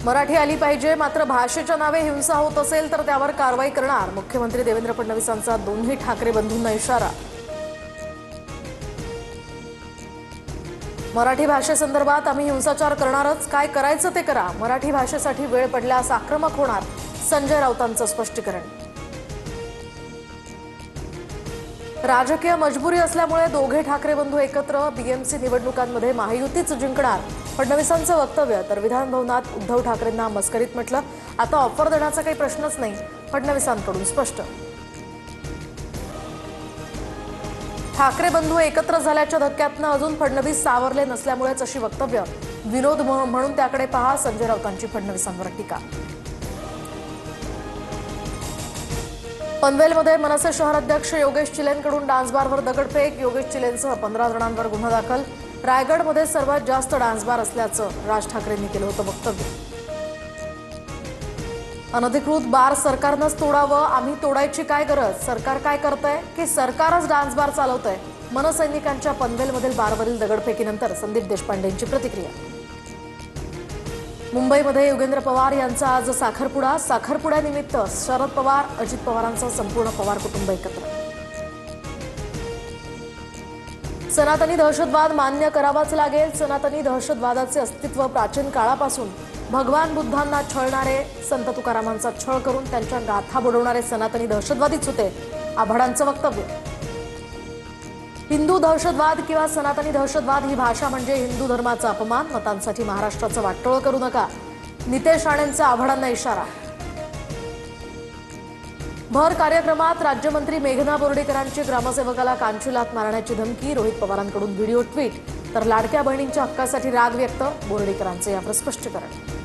मराठी आली पाहिजे, मात्र भाषेच्या नावे हिंसा होत असेल तर त्यावर कारवाई करणार. मुख्यमंत्री देवेंद्र फडणवीसांचा दोन्ही ठाकरे बंधूंना इशारा. मराठी भाषेसंदर्भात आम्ही हिंसाचार करणारच, काय करायचं ते करा. मराठी भाषेसाठी वेळ पडल्यास आक्रमक होणार, संजय राऊतांचं स्पष्टीकरण. राजकीय मजबुरी असल्यामुळे दोघे ठाकरे बंधू एकत्र, बीएमसी निवडणुकांमध्ये महायुतीच जिंकणार, फडणवीसांचं वक्तव्य. तर विधान भवनात उद्धव ठाकरेंना मस्करीत म्हटलं, आता ऑफर देण्याचा काही प्रश्नच नाही, फडणवीसांकडून स्पष्ट. ठाकरे बंधू एकत्र झाल्याच्या धक्क्यातनं अजून फडणवीस सावरले नसल्यामुळेच अशी वक्तव्य. विनोद म्हणून त्याकडे पहा, संजय राऊतांची फडणवीसांवर टीका. पनवेलमध्ये मनसे शहराध्यक्ष योगेश चिलेंकडून डान्स बारवर दगडफेक, योगेश चिलेंसह 15 जणांवर गुन्हा दाखल. रायगडमध्ये सर्वात जास्त डान्स बार असल्याचं राज ठाकरेंनी केलं होतं वक्तव्य. अनधिकृत बार सरकारनंच तोडावं, आम्ही तोडायची काय गरज, सरकार काय करतंय की सरकारच डान्स बार चालवतंय. मनसैनिकांच्या पनवेलमधील बारवरील दगडफेकीनंतर संदीप देशपांडेंची प्रतिक्रिया. मुंबईमध्ये योगेंद्र पवार यांचा आज साखरपुडा. साखरपुड्यानिमित्त शरद पवार, अजित पवारांचं संपूर्ण पवार कुटुंब एकत्र. सनातनी दहशतवाद मान्य करावाच लागेल. सनातनी दहशतवादाचे अस्तित्व प्राचीन काळापासून. भगवान बुद्धांना छळणारे, संत तुकारामांचा छळ करून त्यांच्या गाथा बुडवणारे सनातनी दहशतवादीच होते, आभाडांचं वक्तव्य. हिंदू दहशतवाद किंवा सनातनी दहशतवाद ही भाषा म्हणजे हिंदू धर्माचा अपमान. मतांसाठी महाराष्ट्राचं वाटोळं करू नका, नितेश राणेंचा आव्हाडांना इशारा. भर कार्यक्रमात राज्यमंत्री मेघना बोर्डीकरांची ग्रामसेवकाला कांचीलात मारण्याची धमकी. रोहित पवारांकडून व्हिडिओ ट्विट. तर लाडक्या बहिणींच्या हक्कासाठी राग व्यक्त, बोर्डीकरांचे यावर स्पष्टीकरण.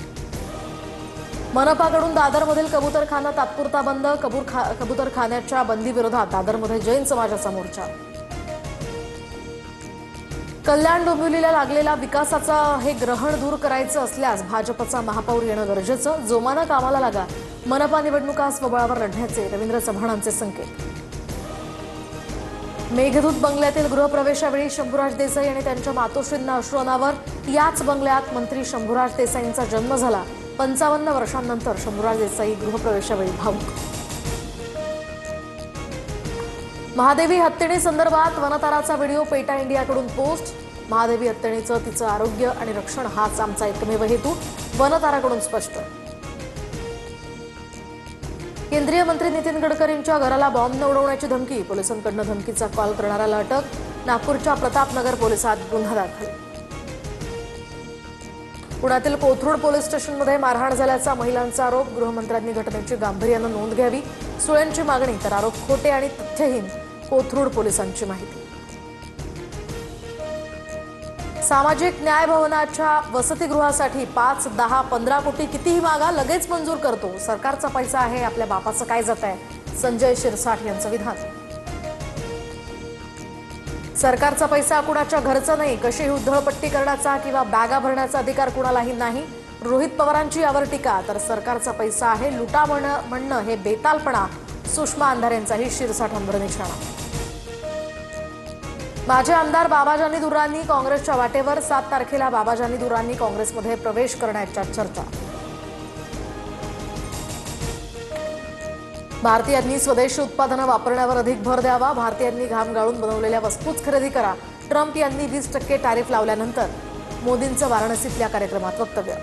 मनपाकडून दादरमधील कबूतरखाना तात्पुरता बंद. कबूतरखान्याच्या बंदीविरोधात दादरमध्ये जैन समाजाचा मोर्चा. कल्याण डोंबिवलीला लागलेला विकासाचा हे ग्रहण दूर करायचं असल्यास भाजपचा महापौर येणं गरजेचं. जोमानं कामाला लागा, मनपा निवडणुका स्वबळावर लढण्याचे रवींद्र चव्हाणांचे संकेत. मेघदूत बंगल्यातील गृहप्रवेशावेळी शंभूराज देसाई आणि त्यांच्या मातोश्रींना अश्रू अनावर. याच बंगल्यात मंत्री शंभूराज देसाईंचा जन्म झाला. 55 वर्षांनंतर शंभूराज देसाई गृहप्रवेशावेळी भावुक. महादेवी हत्तीणी संदर्भात वनताराचा व्हिडिओ पेटा इंडियाकडून पोस्ट. महादेवी हत्तीणीचं तिचं आरोग्य आणि रक्षण हाच आमचा एकमेव हेतू, वनताराकडून स्पष्ट. केंद्रीय मंत्री नितीन गडकरींच्या घराला बॉम्ब उडवण्याची धमकी. पोलिसांकडून धमकीचा कॉल करणाऱ्याला अटक. नागपूरच्या प्रतापनगर पोलिसात गुन्हा दाखल. पुण्यातील कोथरूड पोलीस स्टेशनमध्ये मारहाण झाल्याचा महिलांचा आरोप. गृहमंत्र्यांनी घटनेची गांभीर्यानं नोंद घ्यावी, सुळेंची मागणी. तर आरोप खोटे आणि तथ्यहीन, कोथरूड पोलिसांची माहिती. सामाजिक न्याय भवनाच्या वसतिगृहासाठी 5, 10, 15 कोटी कितीही मागा, लगेच मंजूर करतो. सरकारचा पैसा आहे, आपल्या बापाचं काय जात आहे, संजय शिरसाट यांचं विधान. सरकारचा पैसा कुणाच्या घरचा नाही, कशीही उधळपट्टी करण्याचा किंवा बॅगा भरण्याचा अधिकार कुणालाही नाही, रोहित पवारांची यावर टीका. तर सरकारचा पैसा आहे, लुटा म्हणणं हे बेतालपणा, सुषमा अंधारेंचाही शिरसाठांवर निशाणा. माजी आमदार बाबाजानी दुर्रानी काँग्रेसच्या वाटेवर. 7 तारखेला बाबाजानी दुर्रानी काँग्रेसमध्ये प्रवेश करण्याच्या चर्चा. भारतीयांनी स्वदेशी उत्पादनं वापरण्यावर अधिक भर द्यावा. भारतीयांनी घाम गाळून बनवलेल्या वस्तूच खरेदी करा. ट्रम्प यांनी 20% टॅरिफ लावल्यानंतर मोदींचं वाराणसीतल्या कार्यक्रमात वक्तव्य.